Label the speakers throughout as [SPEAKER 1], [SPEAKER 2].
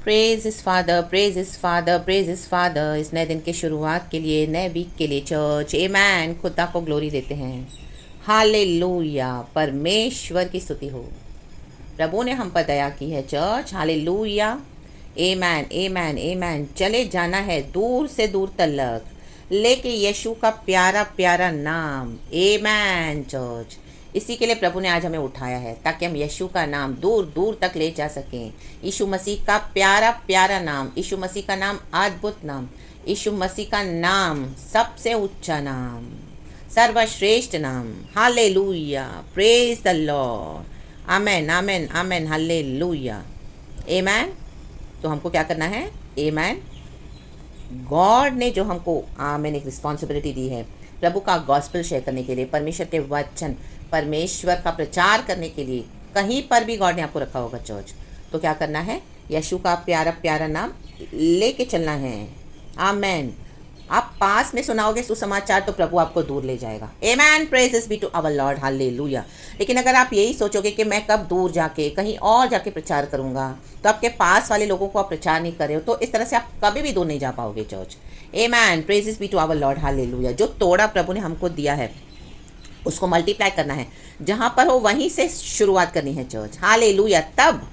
[SPEAKER 1] Praise इस father, praise इस father, praise इस फादर। इस नए दिन के शुरुआत के लिए, नए वीक के लिए चर्च आमेन खुदा को ग्लोरी देते हैं। हालेलुया, परमेश्वर की स्तुति हो। प्रभु ने हम पर दया की है चर्च। हालेलुया, आमेन आमेन आमेन। चले जाना है दूर से दूर तलक, लेके यीशु का प्यारा प्यारा नाम। आमेन चर्च। इसी के लिए प्रभु ने आज हमें उठाया है, ताकि हम यीशु का नाम दूर दूर तक ले जा सकें। यीशु मसीह का प्यारा प्यारा नाम, यीशु मसीह का नाम अद्भुत नाम, यीशु मसीह का नाम सबसे ऊंचा नाम, सर्वश्रेष्ठ नाम। Hallelujah, praise the Lord. Amen amen amen, hallelujah amen. तो हमको क्या करना है? आमेन। गॉड ने जो हमको आमेन एक रिस्पॉन्सिबिलिटी दी है, प्रभु का गॉस्पेल शेयर करने के लिए, परमेश्वर के वचन, परमेश्वर का प्रचार करने के लिए। कहीं पर भी गॉड ने आपको रखा होगा चर्च, तो क्या करना है? यीशु का प्यारा प्यारा नाम लेके चलना है। आमेन। आप पास में सुनाओगे सुसमाचार तो प्रभु आपको दूर ले जाएगा। Amen, praises be to our Lord, hallelujah. लेकिन अगर आप यही सोचोगे कि मैं कब दूर जाके कहीं और जाके प्रचार करूंगा, तो आपके पास वाले लोगों को आप प्रचार नहीं कर रहे हो, तो इस तरह से आप कभी भी दूर नहीं जा पाओगे church. Amen, praises be to our Lord, hallelujah. जो तोड़ा प्रभु ने हमको दिया है, उसको मल्टीप्लाई करना है। जहां पर हो वहीं से शुरुआत करनी है चर्च। हालेलुया। तब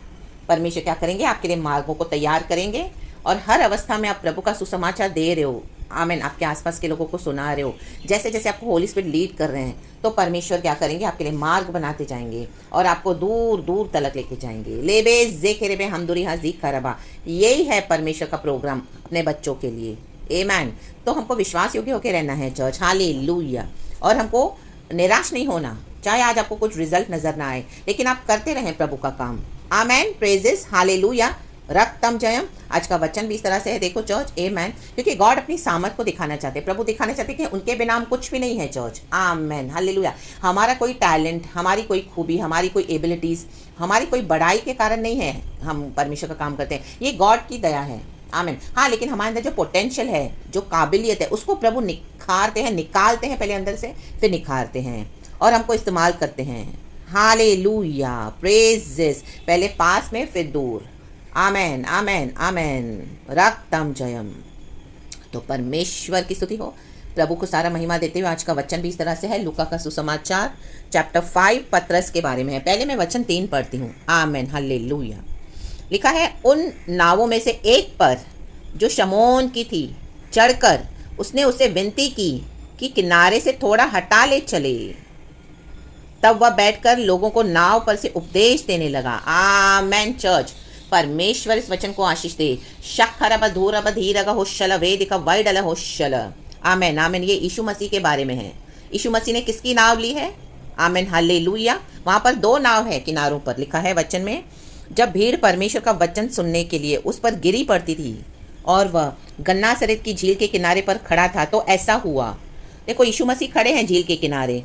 [SPEAKER 1] परमेश्वर क्या करेंगे? आपके लिए मार्गों को तैयार करेंगे, और हर अवस्था में आप प्रभु का सुसमाचार दे रहे हो। आमीन। आपके आसपास के लोगों को सुना रहे हो, जैसे जैसे आपको होली स्पिरिट लीड कर रहे हैं, तो परमेश्वर क्या करेंगे? आपके लिए मार्ग बनाते जाएंगे और आपको दूर दूर तलक लेके जाएंगे। लेबे जेखे रेबे हमदुरी हाजी खरबा। यही है परमेश्वर का प्रोग्राम अपने बच्चों के लिए। आमीन। तो हमको विश्वास योग्य होकर रहना है चर्च। हालेलुया। और हमको निराश नहीं होना, चाहे आज आपको कुछ रिजल्ट नजर ना आए, लेकिन आप करते रहें प्रभु का काम। आमेन, प्रेजेस, हालेलुया। रक्तम जयम। आज का वचन भी इस तरह से है, देखो चर्च। आमेन। क्योंकि गॉड अपनी सामर्थ को दिखाना चाहते हैं, प्रभु दिखाना चाहते हैं कि उनके बिना हम कुछ भी नहीं है चर्च। आमेन, हालेलुया। हमारा कोई टैलेंट, हमारी कोई खूबी, हमारी कोई एबिलिटीज, हमारी कोई बड़ाई के कारण नहीं है हम परमेश्वर का काम करते हैं, ये गॉड की दया है। आमीन। हाँ, लेकिन हमारे अंदर जो पोटेंशियल है, जो काबिलियत है, उसको प्रभु निखारते हैं, निकालते हैं पहले अंदर से, फिर निखारते हैं और हमको इस्तेमाल करते हैं। Hallelujah, praises. पहले पास में, फिर दूर। आमेन आमेन आमेन। रक्तम जयम। तो परमेश्वर की स्तुति हो। प्रभु को सारा महिमा देते हुए आज का वचन भी इस तरह से है। लूका का सुसमाचार चैप्टर 5 पतरस के बारे में है। पहले मैं वचन 3 पढ़ती हूँ। आमेन, हालेलुया। लिखा है, उन नावों में से एक पर जो शमौन की थी चढ़कर उसने उसे विनती की कि किनारे से थोड़ा हटा ले चले। तब वह बैठकर लोगों को नाव पर से उपदेश देने लगा। आमेन चर्च। परमेश्वर इस वचन को आशीष दे। शखरब धूरब धीरग होशल वेदिक वैडल होशल। आमेन आमेन। ये यीशु मसीह के बारे में है। यीशु मसीह ने किसकी नाव ली है? Amen, hallelujah. वहां पर 2 नाव है किनारों पर। लिखा है वचन में, जब भीड़ परमेश्वर का वचन सुनने के लिए उस पर गिरी पड़ती थी और वह गन्नासरेत की झील के किनारे पर खड़ा था, तो ऐसा हुआ। देखो, यीशु मसीह खड़े हैं झील के किनारे,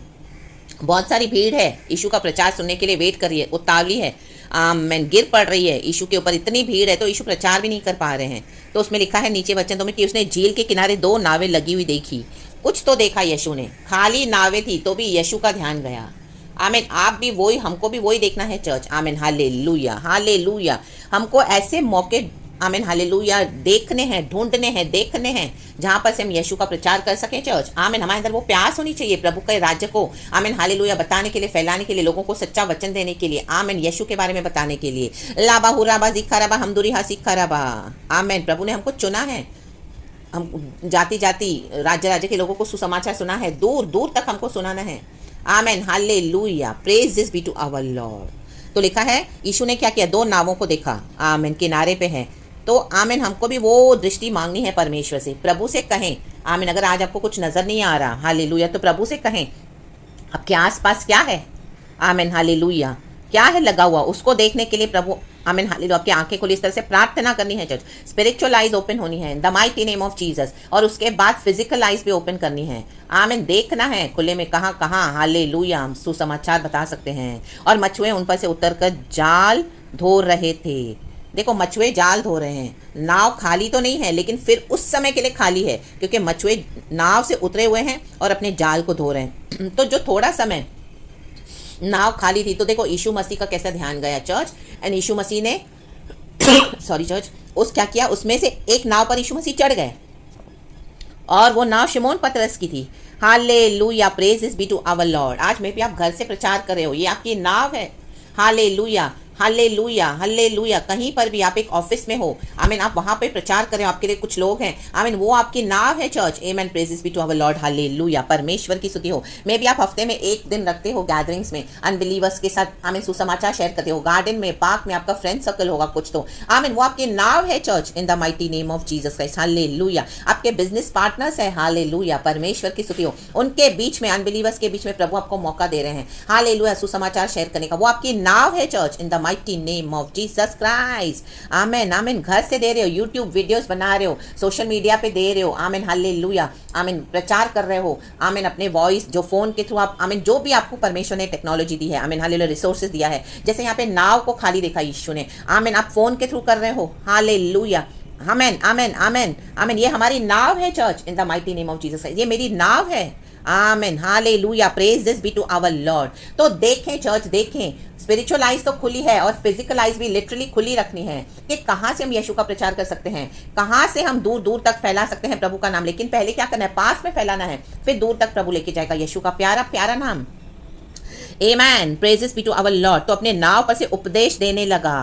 [SPEAKER 1] बहुत सारी भीड़ है, यीशु का प्रचार सुनने के लिए वेट कर रही है, उतावली है। आमेन। गिर पड़ रही है यीशु के ऊपर, इतनी भीड़ है तो यीशु प्रचार भी नहीं कर पा रहे हैं। तो उसमें लिखा है नीचे वचन में कि उसने झील के किनारे 2 नावें लगी हुई देखी। कुछ तो देखा यीशु ने, खाली नावें थी तो भी यीशु का ध्यान गया। आमीन। आप भी वही, हमको भी वही देखना है चर्च। आमीन, हालेलुया हालेलुया। हमको ऐसे मौके, आमीन हालेलुया, देखने हैं, ढूंढने हैं, देखने हैं, जहाँ पर से हम यीशु का प्रचार कर सकें चर्च। आमीन। हमारे अंदर वो प्यास होनी चाहिए प्रभु के राज्य को, आमीन हालेलुया, बताने के लिए, फैलाने के लिए, लोगों को सच्चा वचन देने के लिए। आमीन। यीशु के बारे में बताने के लिए। लाबा हुराबा जिखाराबा हमदुरी हा सिखाराबा। आमीन। प्रभु ने हमको चुना है, हम जाति जाति, राज्य राज्य के लोगों को सुसमाचार सुना है, दूर दूर तक हमको सुनाना है। Amen, hallelujah, praises be to our Lord. तो लिखा है, यीशु ने क्या किया? 2 नावों को देखा, आमेन, किनारे पे है। तो आमेन, हमको भी वो दृष्टि मांगनी है परमेश्वर से। प्रभु से कहें, आमेन। अगर आज आपको कुछ नजर नहीं आ रहा, हालेलुया, तो प्रभु से कहें, आपके आसपास क्या है? आमेन, हालेलुया, क्या है लगा हुआ, उसको देखने के लिए प्रभु, आमीन हालेलुया, आपकी आंखें खोली, इस तरह से प्रार्थना करनी है चर्च। स्पिरिचुअल आइज ओपन होनी है, the mighty name of Jesus. और उसके बाद फिजिकल आइज भी ओपन करनी है। आमीन। देखना है खुले में, कहाँ कहाँ, हालेलुया, हम सुसमाचार बता सकते हैं। और मछुए उन पर से उतरकर जाल धो रहे थे। देखो, मछुए जाल धो रहे हैं, नाव खाली तो नहीं है, लेकिन फिर उस समय के लिए खाली है, क्योंकि मछुए नाव से उतरे हुए हैं और अपने जाल को धो रहे हैं। तो जो थोड़ा समय नाव खाली थी, तो देखो यीशु मसीह का कैसा ध्यान गया चर्च। एंड यीशु मसीह ने सॉरी चर्च, उस क्या किया, उसमें से एक नाव पर यीशु मसीह चढ़ गए और वो नाव शिमोन पतरस की थी। Hallelujah, praise be to our Lord. आज में भी आप घर से प्रचार कर रहे हो, ये आपकी नाव है। Hallelujah, hallelujah, hallelujah. कहीं पर भी आप एक ऑफिस में हो, आमीन, आप वहां पे प्रचार कर रहे हो, आपके लिए कुछ लोग हैं, आमीन, वो आपकी नाव है church. Amen, praises be to our Lord. Hallelujah, परमेश्वर की स्तुति हो। मे भी आप हफ्ते में एक दिन रखते हो गैदरिंग्स में अनबिलीवर्स के साथ, आमीन, सुसमाचार शेयर करते हो, गार्डन में, पार्क में, आपका फ्रेंड सर्कल होगा कुछ तो, आमीन, वो आपकी नाव है church, in the mighty name of Jesus Christ. Hallelujah. आपके बिजनेस पार्टनर्स है, हालेलुया, परमेश्वर की स्तुति हो। उनके बीच में, अनबिलीवर्स के बीच में प्रभु आपको मौका दे रहे हैं, हालेलुया, सुसमाचार शेयर करने का, वो आपकी नाव है church, in the mighty name of Jesus Christ. आमीन, आमीन। घर से दे रहे हो, यूट्यूब वीडियोस बना रहे हो, सोशल मीडिया पे दे रहे हो, आमीन, हालेलुया, आमीन, प्रचार कर रहे हो, आमीन, अपने वॉइस जो फोन के थ्रू आप, आमीन, जो भी आपको परमेश्वर ने टेक्नोलॉजी दी है, आमीन, हालेलुया, रिसोर्सेज दिया है, जैसे यहाँ पे नाव को खाली देखा यीशु ने, आमीन, आप फोन के थ्रू कर रहे हो, हालेलुया, आमीन, आमीन, आमीन, आमीन। ये हमारी नाव है church, in the mighty name of Jesus, ये मेरी नाव है। Amen, hallelujah, praise this be to our Lord. तो देखें चर्च, देखें, स्पिरिचुअल आइज तो खुली है और फिजिकल आइज भी लिटरली खुली रखनी है कि कहाँ से हम यीशु का प्रचार कर सकते हैं, कहाँ से हम दूर दूर तक फैला सकते हैं प्रभु का नाम। लेकिन पहले क्या करना है, पास में फैलाना है, फिर दूर तक प्रभु लेके जाएगा यीशु का प्यारा प्यारा नाम। Amen, praises be to our Lord. तो अपने नाव पर से उपदेश देने लगा।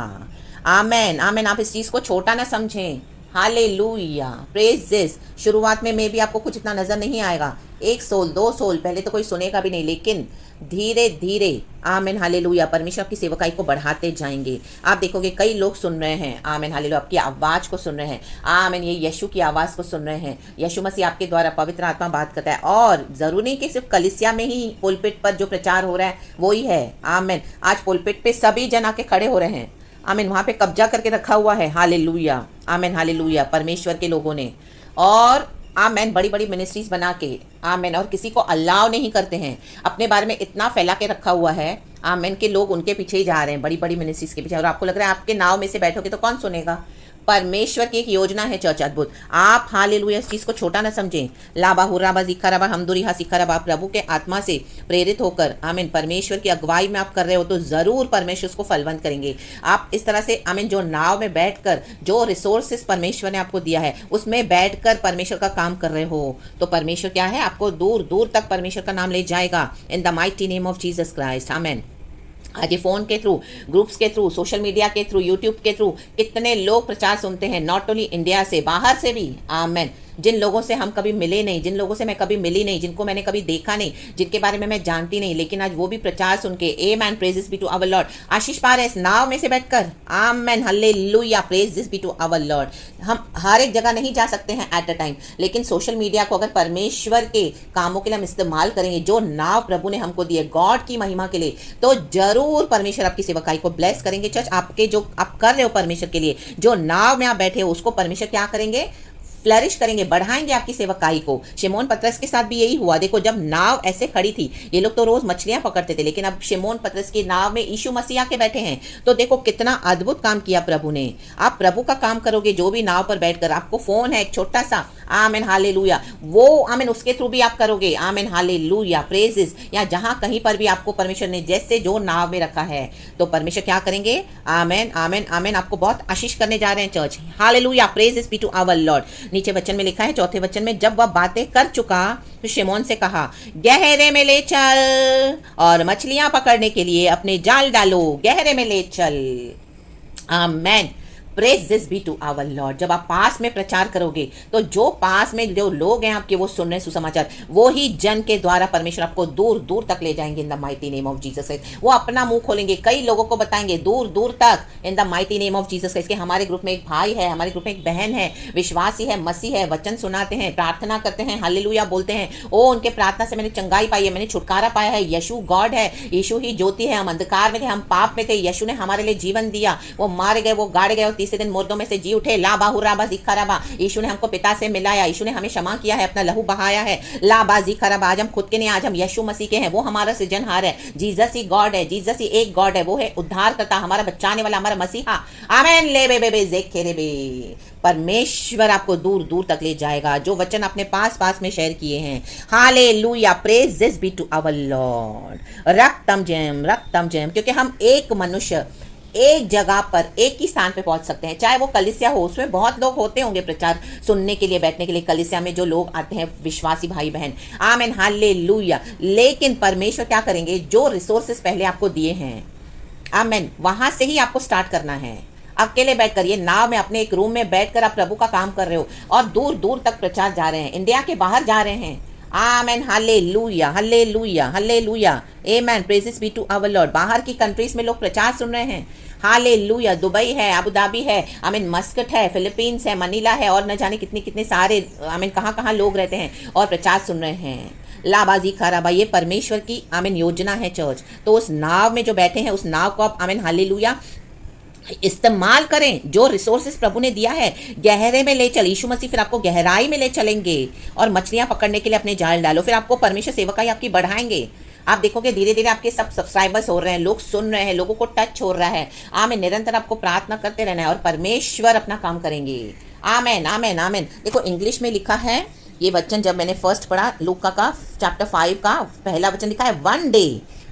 [SPEAKER 1] आमेन, आमेन। आप इस चीज को छोटा ना समझें। Hallelujah, praise this. शुरुआत में भी आपको कुछ इतना नजर नहीं आएगा, 1 सोल 2 सोल पहले तो कोई सुनेगा भी नहीं, लेकिन धीरे धीरे, आमीन, हालेलुया, परमेश्वर की सेवकाई को बढ़ाते जाएंगे। आप देखोगे कई लोग सुन रहे हैं, आमीन, हालेलुया, आपकी आवाज़ को सुन रहे हैं, आमीन, ये यीशु की आवाज़ को सुन रहे हैं। यीशु मसीह आपके द्वारा, पवित्र आत्मा बात करता है। और ज़रूरी नहीं कि सिर्फ कलीसिया में ही पुलपिट पर जो प्रचार हो रहा है वो ही है, आमीन। आज पुलपिट पे सभी जन आके खड़े हो रहे हैं, आमीन, वहाँ पे कब्जा करके रखा हुआ है, हालेलुया, आमीन, हालेलुया, परमेश्वर के लोगों ने। और आमेन, बड़ी बड़ी मिनिस्ट्रीज बना के, आमेन, और किसी को अलाउ नहीं करते हैं, अपने बारे में इतना फैला के रखा हुआ है, आमेन, के लोग उनके पीछे ही जा रहे हैं, बड़ी बड़ी मिनिस्ट्रीज के पीछे। और आपको लग रहा है आपके नाव में से बैठोगे तो कौन सुनेगा। परमेश्वर की एक योजना है चर्च, अद्भुत। आप हालेलुया इस चीज को छोटा ना समझें। लाबा हुराबा जिखाराबा हमदुरिहा सिखाराबा, प्रभु के आत्मा से प्रेरित होकर, आमीन, परमेश्वर की अगुवाई में आप कर रहे हो तो जरूर परमेश्वर उसको फलवंत करेंगे। आप इस तरह से, आमीन, जो नाव में बैठकर जो रिसोर्सेस परमेश्वर ने आपको दिया है उसमें बैठकर परमेश्वर का काम कर रहे हो तो परमेश्वर क्या है, आपको दूर दूर तक परमेश्वर का नाम ले जाएगा, इन the mighty name of Jesus Christ. आमीन। आज ये फ़ोन के थ्रू, ग्रुप्स के थ्रू, सोशल मीडिया के थ्रू, यूट्यूब के थ्रू कितने लोग प्रचार सुनते हैं, नॉट ओनली इंडिया से, बाहर से भी, आमेन। जिन लोगों से हम कभी मिले नहीं, जिन लोगों से मैं कभी मिली नहीं, जिनको मैंने कभी देखा नहीं, जिनके बारे में मैं जानती नहीं, लेकिन आज वो भी प्रचार सुन के, amen, praises be to our lord, आशीष पा रहे इस नाव में से बैठकर, amen, hallelujah, praises be to our lord. हम हर एक जगह नहीं जा सकते हैं एट अ टाइम, लेकिन सोशल मीडिया को अगर परमेश्वर के कामों के लिए हम इस्तेमाल करेंगे, जो नाव प्रभु ने हमको दी है गॉड की महिमा के लिए, तो जरूर परमेश्वर आपकी सेवकाई को ब्लेस करेंगे। चर्च, आपके जो आप कर रहे हो परमेश्वर के लिए, जो नाव में आप बैठे हो, उसको परमेश्वर क्या करेंगे, फ्लरिश करेंगे, बढ़ाएंगे आपकी सेवकाई को। शिमोन पतरस के साथ भी यही हुआ। देखो, जब नाव ऐसे खड़ी थी, ये लोग तो रोज मछलियां पकड़ते थे, लेकिन अब शिमोन पतरस की नाव में यीशु मसीह के बैठे हैं। तो देखो कितना अद्भुत काम किया प्रभु ने। आप प्रभु का काम करोगे, जो भी नाव पर बैठकर, आपको फोन है एक छोटा सा, आमेन, हालेलुया, वो आमेन, उसके थ्रू भी आप करोगे, आमेन, हालेलुया, प्रेजेस, या जहां कहीं पर भी आपको परमेश्वर ने जैसे जो नाव में रखा है, तो परमेश्वर क्या करेंगे, आमेन, आमेन, आमेन, आपको बहुत आशीष करने जा रहे हैं church. Hallelujah, praises be to our Lord. नीचे वचन में लिखा है, चौथे वचन में, जब वह बातें कर चुका तो शिमोन से कहा, गहरे में ले चल और मछलियां पकड़ने के लिए अपने जाल डालो, गहरे में ले चल। Amen, praise this be to our lord. जब आप पास में प्रचार करोगे तो जो पास में जो लोग हैं आपके, वो सुन रहे हैं सुसमाचार, वो ही जन के द्वारा परमेश्वर आपको दूर दूर तक ले जाएंगे इन the mighty name of Jesus Christ. वो अपना मुंह खोलेंगे, कई लोगों को बताएंगे दूर दूर तक इन the mighty name of Jesus Christ. हमारे ग्रुप में एक भाई है, हमारे ग्रुप में एक बहन है, विश्वासी है, मसीह है, वचन सुनाते हैं, प्रार्थना करते हैं, हालेलुया बोलते हैं। ओ, उनके प्रार्थना से मैंने चंगाई पाई है, मैंने छुटकारा पाया है। यीशु गॉड है, यीशु ही ज्योति है। हम अंधकार में थे, हम पाप में थे, यीशु ने हमारे लिए जीवन दिया, वो मारे गए, वो गाड़े गए और तीसरे दिन मुर्दों में से जी उठे। लाबा हुराबा जिखाराबा, यीशु ने हमको पिता से मिलाया, यीशु ने हमें क्षमा किया है, अपना लहू बहाया है। लाबा जिखाराबा, आज हम खुद के नहीं, आज हम यीशु मसीह के हैं, वो हमारा सृजनहार है। जीसस ही गॉड है, जीसस ही एक गॉड है, वो है उद्धार करता, हमारा बचाने वाला, हमारा मसीहा। आमेन, ले बे बे जेखेरे बे। परमेश्वर आपको दूर दूर तक ले जाएगा, जो वचन अपने पास पास में शेयर किए हैं। Hallelujah, praise this be to our lord. रक्तम जयम, रक्तम जयम, क्योंकि हम एक मनुष्य, एक जगह पर एक ही स्थान पे पहुंच सकते हैं, चाहे वो कलीसिया हो, उसमें बहुत लोग होते होंगे प्रचार सुनने के लिए, बैठने के लिए, कलीसिया में जो लोग आते हैं विश्वासी भाई बहन, आमेन हालेलुया। लेकिन परमेश्वर क्या करेंगे, जो रिसोर्सेस पहले आपको दिए हैं, आमेन, वहां से ही आपको स्टार्ट करना है। अकेले बैठकर, ये नाव में अपने एक रूम में बैठकर आप प्रभु का काम कर रहे हो और दूर दूर तक प्रचार जा रहे हैं, इंडिया के बाहर जा रहे हैं। Amen hallelujah hallelujah hallelujah, amen, praises be to our Lord. बाहर की कंट्रीज में लोग प्रचार सुन रहे हैं, हालेलुया। दुबई है, अबू धाबी है, आमीन, मस्कट है, फिलीपींस है, मनीला है, और न जाने कितने कितने सारे, आमीन, कहाँ कहाँ लोग रहते हैं और प्रचार सुन रहे हैं। लाबाजी खराबा, ये परमेश्वर की आमीन योजना है चर्च। तो उस नाव में जो बैठे हैं, उस नाव को आप आमीन हालेलुया इस्तेमाल करें, जो रिसोर्सेज प्रभु ने दिया है गहरे में ले चल। यीशु मसीह फिर आपको गहराई में ले चलेंगे और मछलियां पकड़ने के लिए अपने जाल डालो, फिर आपको परमेश्वर सेवकाई आपकी बढ़ाएंगे। आप देखोगे धीरे धीरे आपके सब सब्सक्राइबर्स हो रहे हैं, लोग सुन रहे हैं, लोगों को टच हो रहा है। आमेन, निरंतर आपको प्रार्थना करते रहना है और परमेश्वर अपना काम करेंगे। आमेन आमेन आमेन। देखो इंग्लिश में लिखा है ये वचन, जब मैंने फर्स्ट पढ़ा लूका का चैप्टर 5 का पहला वचन लिखा है, वन डे,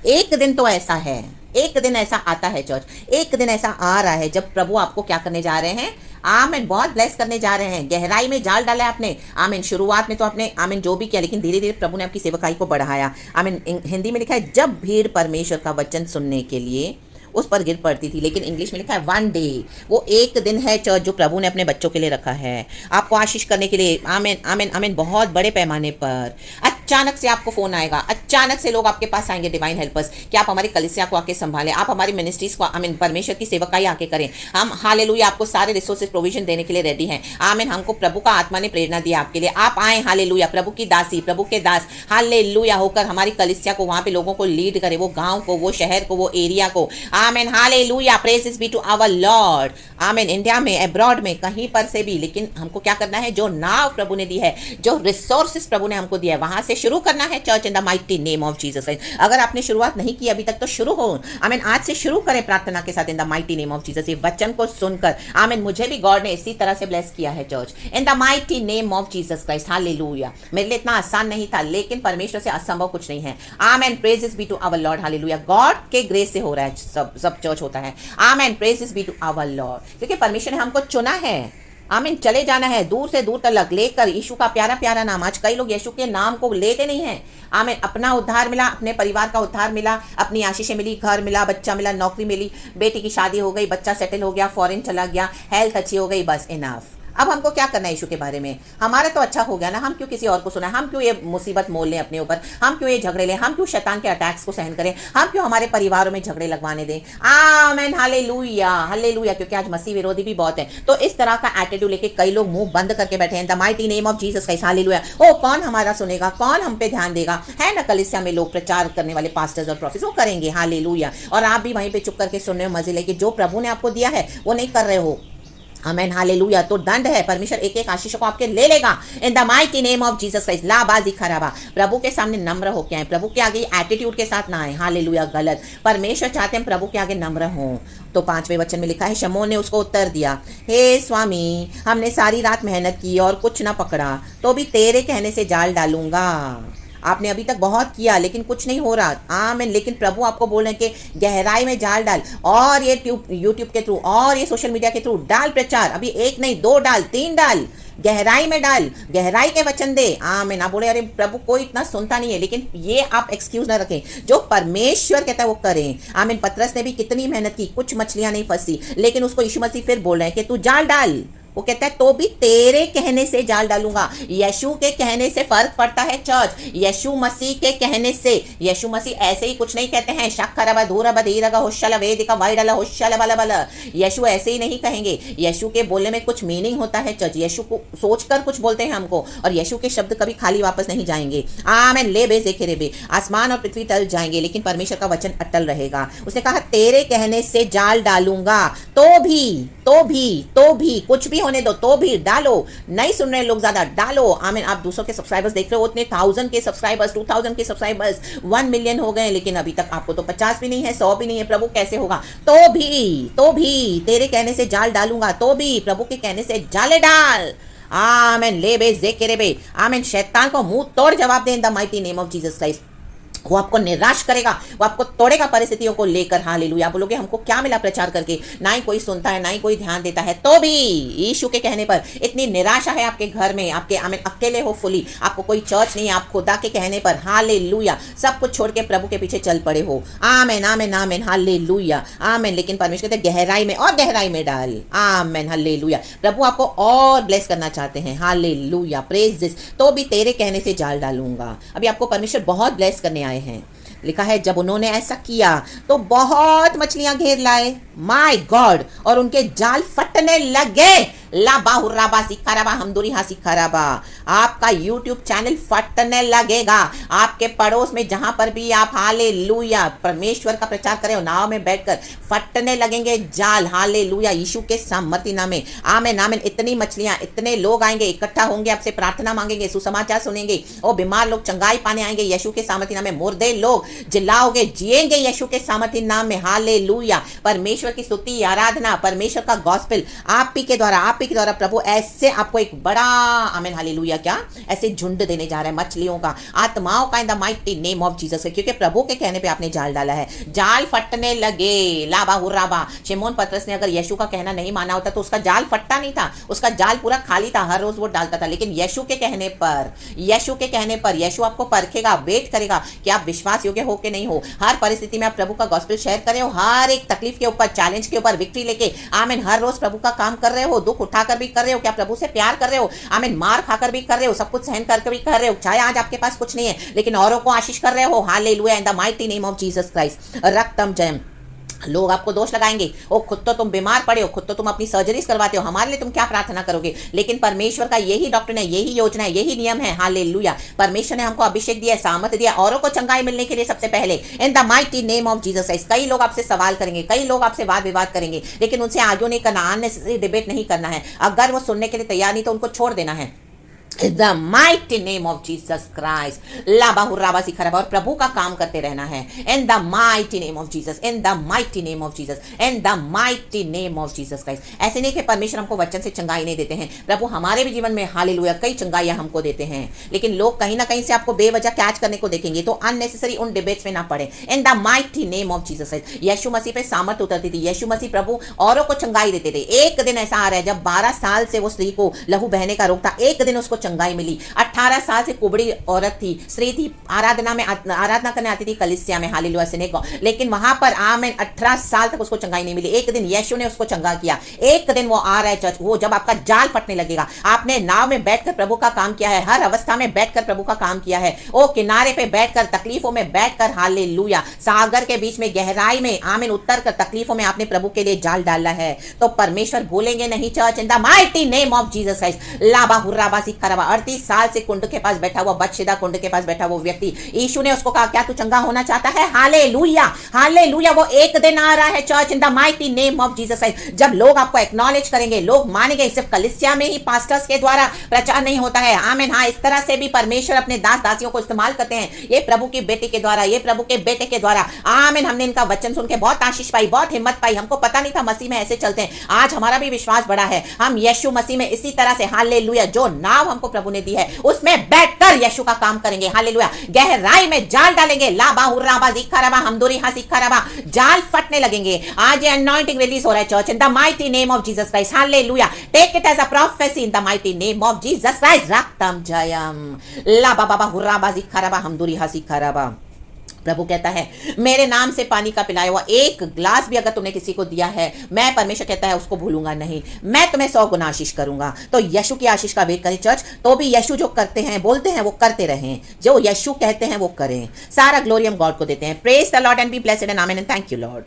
[SPEAKER 1] एक दिन तो ऐसा है, एक दिन ऐसा आता है चर्च, एक दिन ऐसा आ रहा है जब प्रभु आपको क्या करने जा रहे हैं, आमीन, बहुत ब्लेस करने जा रहे हैं। गहराई में जाल डाला है आपने, आमीन, शुरुआत में तो आपने आमीन जो भी किया, लेकिन धीरे धीरे प्रभु ने आपकी सेवकाई को बढ़ाया। आमीन, हिंदी में लिखा है जब भीड़ परमेश्वर का वचन सुनने के लिए उस पर गिर पड़ती थी, लेकिन इंग्लिश में लिखा है वन डे, वो एक दिन है चर्च जो प्रभु ने अपने बच्चों के लिए रखा है, आपको आशीष करने के लिए। आमीन आमीन आमीन, बहुत बड़े पैमाने पर अचानक से आपको फोन आएगा, अचानक से लोग आपके पास आएंगे, डिवाइन हेल्पर्स, कि आप हमारी कलीसिया को आके संभालें, आप हमारी मिनिस्ट्रीज को, आमीन, परमेश्वर की सेवकाई आके करें। हम हालेलुया आपको सारे रिसोर्सेज प्रोविजन देने के लिए रेडी हैं। आमीन, हमको प्रभु का आत्मा ने प्रेरणा दिया आपके लिए, आप आए हालेलुया, प्रभु की दासी, प्रभु के दास हालेलुया होकर हमारी कलीसिया को, वहां पे लोगों को लीड करे, वो गांव को, वो शहर को, वो एरिया को। Amen hallelujah, praises be to our Lord. Amen, India में, अब्रॉड में, कहीं पर से भी, लेकिन हमको क्या करना है, जो नाव प्रभु ने दी है, जो रिसोर्सेज प्रभु ने हमको दिया है, वहां से शुरू करना है church in the mighty name of Jesus Christ. अगर आपने शुरुआत नहीं की अभी तक तो शुरू हो, आमीन, आज से शुरू करें प्रार्थना के साथ इन the mighty name of Jesus. ये वचन को सुनकर, आमीन, मुझे भी गॉड ने इसी तरह से ब्लेस किया है church in the mighty name of Jesus Christ. Hallelujah. मेरे लिए इतना आसान नहीं था, लेकिन परमेश्वर से असंभव कुछ नहीं है। Amen, praises be to our Lord. Hallelujah, God के ग्रेस से हो रहा है, सब चर्च होता है। Amen, praises be to our Lord, क्योंकि परमेश्वर ने हमको चुना है। आमीन, चले जाना है दूर से दूर तक लेकर यीशु का प्यारा प्यारा नाम। आज कई लोग यीशु के नाम को लेते नहीं हैं। आमीन, अपना उद्धार मिला, अपने परिवार का उद्धार मिला, अपनी आशीषें मिली, घर मिला, बच्चा मिला, नौकरी मिली, बेटी की शादी हो गई, बच्चा सेटल हो गया, फॉरेन चला गया, हेल्थ अच्छी हो गई, बस इनफ। अब हमको क्या करना है यीशु के बारे में, हमारा तो अच्छा हो गया ना, हम क्यों किसी और को सुना, हम क्यों ये मुसीबत मोल लें अपने ऊपर, हम क्यों ये झगड़े लें, हम क्यों शैतान के अटैक्स को सहन करें, हम क्यों हमारे परिवारों में झगड़े लगवाने दें। आमीन हालेलुया हालेलुया, क्योंकि आज मसीह विरोधी भी बहुत है। तो इस तरह का एटीट्यूड लेके कई लोग मुंह बंद करके बैठे हैं। The mighty name of Jesus Christ. Hallelujah. ओ, कौन हमारा सुनेगा, कौन हम पे ध्यान देगा, है ना। कलीसिया में लोग प्रचार करने वाले पास्टर्स और प्रोफेट्स वो करेंगे, हालेलुया, और आप भी वहीं पे चुप करके सुन रहे हो, मजे लेके। जो प्रभु ने आपको दिया है वो नहीं कर रहे हो, आमीन हालेलुया, तो दंड है। परमेश्वर एक एक आशीष को आपके ले लेगा in the mighty name of Jesus Christ. लाबाजी खराबा, प्रभु के सामने नम्र होके आए, प्रभु के आगे एटीट्यूड के साथ ना आए। हालेलुया, गलत। परमेश्वर चाहते हैं प्रभु के आगे नम्र हों। तो 5वें वचन में लिखा है, शमौन ने उसको उत्तर दिया, हे स्वामी, हमने सारी रात मेहनत की और कुछ ना पकड़ा, तो भी तेरे कहने से जाल डालूंगा। आपने अभी तक बहुत किया लेकिन कुछ नहीं हो रहा। आमीन, लेकिन प्रभु आपको बोल रहे हैं कि गहराई में जाल डाल, और ये यूट्यूब के थ्रू और ये सोशल मीडिया के थ्रू डाल प्रचार। अभी 1 नहीं 2 डाल, 3 डाल, गहराई में डाल, गहराई के वचन दे। आमीन। आप बोले अरे प्रभु कोई इतना सुनता नहीं है, लेकिन ये आप एक्सक्यूज ना रखें, जो परमेश्वर कहता है वो करें। आमीन। पतरस ने भी कितनी मेहनत की, कुछ मछलियां नहीं फंसी, लेकिन उसको यीशु मसीह फिर बोल रहे हैं कि तू जाल डाल। वो कहता है तो भी तेरे कहने से जाल डालूंगा। यीशु के कहने से फर्क पड़ता है चर्च, यीशु मसीह के कहने से। यीशु मसीह ऐसे ही कुछ नहीं कहते हैं, शक्खरब धूरब धीरग होशल वेदिका वाइडल होशल बल बल। यीशु ऐसे ही नहीं कहेंगे, यीशु के बोलने में कुछ मीनिंग होता है चर्च। यीशु को सोचकर कुछ बोलते हैं हमको, और यीशु के शब्द कभी खाली वापस नहीं जाएंगे। आमीन। ले बे जेखे रे बे, आसमान और पृथ्वी टल जाएंगे लेकिन परमेश्वर का वचन अटल रहेगा। उसने कहा तेरे कहने से जाल डालूंगा, तो भी कुछ भी होने दो, तो भी डालो। नहीं सुन रहे लोग ज्यादा, डालो। आमीन। आप दूसरों के सब्सक्राइबर्स देख रहे हो, उतने 1000 के सब्सक्राइबर्स, 2000 के सब्सक्राइबर्स, 1 मिलियन हो गए, लेकिन अभी तक आपको तो 50 भी नहीं है, 100 भी नहीं है। प्रभु कैसे होगा? तो भी तेरे कहने से जाल डालूंगा, तो भी प्रभु के कहने से जाले डाल। आमीन। ले बे जेके रे बे, आमीन। शैतान को मुंह तोड़ जवाब दे in the mighty name of Jesus Christ. वो आपको निराश करेगा, वो आपको तोड़ेगा परिस्थितियों को लेकर। हालेलुया। आप बोलोगे हमको क्या मिला प्रचार करके, ना ही कोई सुनता है, ना ही कोई ध्यान देता है, तो भी यीशु के कहने पर इतनी निराशा है आपके घर में, आपके अकेले हो फुली, आपको कोई चर्च नहीं है, आप खुदा के कहने पर हालेलुया सब कुछ छोड़ के प्रभु के पीछे चल पड़े हो। आमेन आमेन आमेन हालेलुया आमेन। लेकिन परमेश्वर कहते हैं गहराई में और गहराई में डाल। Amen hallelujah. प्रभु आपको और ब्लेस करना चाहते हैं। Hallelujah praise this. तो भी तेरे कहने से जाल डालूंगा। अभी आपको परमेश्वर बहुत ब्लेस करने आए हैं। लिखा है जब उन्होंने ऐसा किया तो बहुत मछलियां घेर लाए, माय गॉड, और उनके जाल फटने लगे। लाबा हुर्राबा सिखाराबा हमदुरी हा सिखाराबा। आपका यूट्यूब चैनल फटने लगेगा। आपके पड़ोस में जहां पर भी आप हालेलुया परमेश्वर का प्रचार करें, नाव में बैठकर फटने लगेंगे जाल। हालेलुया यीशु के सामर्थ्य नाम में। आमेन आमेन। इतनी मछलियां, इतने लोग आएंगे, इकट्ठा होंगे, आपसे प्रार्थना मांगेंगे, सुसमाचार सुनेंगे, और बीमार लोग चंगाई पाने आएंगे यीशु के सामर्थ्य नाम में। मुर्दे लोग जिलाओगे, जिएंगे यीशु के सामर्थ्य नाम में। हालेलुया। परमेश्वर की स्तुति, आराधना, परमेश्वर का गॉस्पेल आप ही के द्वारा प्रभु ऐसे आपको एक बड़ा आमेन हालेलुया क्या ऐसे झुंड देने जा रहा है मछलियों का, आत्माओं का, इन the mighty name of Jesus. क्योंकि प्रभु के कहने पे आपने जाल डाला है, जाल फटने लगे। लाबा हुर्राबा। शिमोन पतरस ने अगर यीशु का कहना नहीं माना होता तो उसका जाल फटता नहीं था, उसका जाल पूरा खाली था, हर रोज वो डालता था। लेकिन यीशु के कहने पर यीशु आपको परखेगा, वेट करेगा कि आप विश्वास योग्य हो कि नहीं हो। हर परिस्थिति में आप प्रभु का गॉस्पेल शेयर कर रहे हो, हर एक तकलीफ के ऊपर, चैलेंज के ऊपर विक्ट्री लेके। आमीन। हर रोज प्रभु का काम कर रहे हो, दुख उठाकर भी कर रहे हो, क्या प्रभु से प्यार कर रहे हो। आमीन। मार खाकर भी कर रहे हो, सब कुछ सहन करके भी कर रहे हो, चाहे आज आपके पास कुछ नहीं है लेकिन औरों को आशीष कर रहे हो। Hallelujah in the mighty name of Jesus Christ. रक्तम जयम। लोग आपको दोष लगाएंगे, ओ खुद तो तुम बीमार पड़े हो, खुद तो तुम अपनी सर्जरीज करवाते हो, हमारे लिए तुम क्या प्रार्थना करोगे। लेकिन परमेश्वर का यही डॉक्टर है, यही योजना है, यही नियम है। हालेलुया। परमेश्वर ने हमको अभिषेक दिया, सामर्थ दिया औरों को चंगाई मिलने के लिए। सबसे पहले इन the mighty name of Jesus Christ. कई लोग आपसे सवाल करेंगे, कई लोग आपसे वाद विवाद करेंगे, लेकिन उनसे आगे नहीं करना, अननेसेसरी डिबेट नहीं करना है। अगर वो सुनने के लिए तैयार नहीं तो उनको छोड़ देना है। In the mighty name of Jesus Christ, लाबा हुर्राबा सिखाराबा। और प्रभु का काम करते रहना है। In the mighty name of Jesus, in the mighty name of Jesus, in the mighty name of Jesus Christ। ऐसे नहीं कि परमेश्वर हमको वचन से चंगाई नहीं देते हैं, प्रभु हमारे भी जीवन में हालेलुया कई चंगाइयां हमको देते हैं। लेकिन लोग कहीं ना कहीं से आपको बेवजह कैच करने को देखेंगे, तो अननेसेसरी उन डिबेट्स में ना पड़े। In the mighty name of Jesus Christ। यीशु मसीह पे सामर्थ उतरती थी, यीशु मसीह प्रभु औरों को चंगाई देते थे। एक दिन ऐसा आ रहा है जब 12 साल से वो स्त्री को लहू बहने का रोग था, एक दिन उसको चंगाई मिली। 18 साल से कुबड़ी औरत थी, स्त्री थी, आराधना करने आती थी कलीसिया में, हालेलुया सिनेगॉग, लेकिन वहां पर आमेन 18 साल तक उसको चंगाई नहीं मिली। एक दिन यीशु ने उसको चंगा किया। एक दिन वो आ रहा है चर्च, वो जब आपका जाल फटने लगेगा। आपने नाव में बैठकर प्रभु का काम किया है, हर अवस्था में बैठकर प्रभु का काम किया है, ओ किनारे पे बैठकर, तकलीफों में बैठकर, हालेलुया सागर के बीच में, गहराई में आमीन उतर कर तकलीफों में आपने प्रभु के लिए जाल डाला है, तो परमेश्वर भूलेंगे नहीं। Church in the mighty name of Jesus Christ. लाबा हुर्राबा सिखाराबा। 38 साल से कुंड के पास बैठा हुआ, बदशेदा कुंड के पास बैठा हुआ व्यक्ति, यीशु ने उसको कहा क्या तू चंगा होना चाहता है। Hallelujah hallelujah. वो एक दिन आ रहा है church in the mighty name of Jesus Christ, जब लोग आपको एक्नॉलेज करेंगे, लोग मानेंगे। सिर्फ कलीसिया में ही पास्टर्स के द्वारा प्रचार नहीं होता है। आमीन। हाँ, इस तरह से भी परमेश्वर अपने दास दासियों को इस्तेमाल करते हैं। ये प्रभु की बेटी के द्वारा, ये प्रभु के बेटे के द्वारा। आमीन। हमने इनका वचन सुन के बहुत आशीष पाई, बहुत हिम्मत पाई। हमको पता नहीं था मसीह में ऐसे चलते हैं। आज हमारा भी विश्वास बढ़ा है। हम यीशु मसीह में इसी तरह से हालेलुया जो नाव हमको प्रभु ने दी है उसमें बैठकर यीशु का काम करेंगे। हालेलुया। गहराई में जाल डालेंगे। लाबा हुर्राबा जिखाराबा हमदुरी हा सिखाराबा। जाल फटने लगेंगे। आज ये अनॉइंटिंग रिलीज हो रहा है church in the mighty name of Jesus Christ. Hallelujah. Take it as a prophecy in the mighty name of Jesus Christ. रक्तम जयम। लाबा बाबा हुर्राबा जिखाराबा हमदुरी हा सिखाराबा। प्रभु कहता है मेरे नाम से पानी का पिलाया हुआ एक ग्लास भी अगर तुमने किसी को दिया है, मैं परमेश्वर कहता है उसको भूलूंगा नहीं, मैं तुम्हें 100 गुना आशीष करूंगा। तो यीशु की आशीष का वेट करें चर्च। तो भी यीशु जो करते हैं, बोलते हैं, वो करते रहें। जो यीशु कहते हैं वो करें। सारा ग्लोरी हम गॉड को देते हैं। Praise the Lord and be blessed and amen and thank you Lord.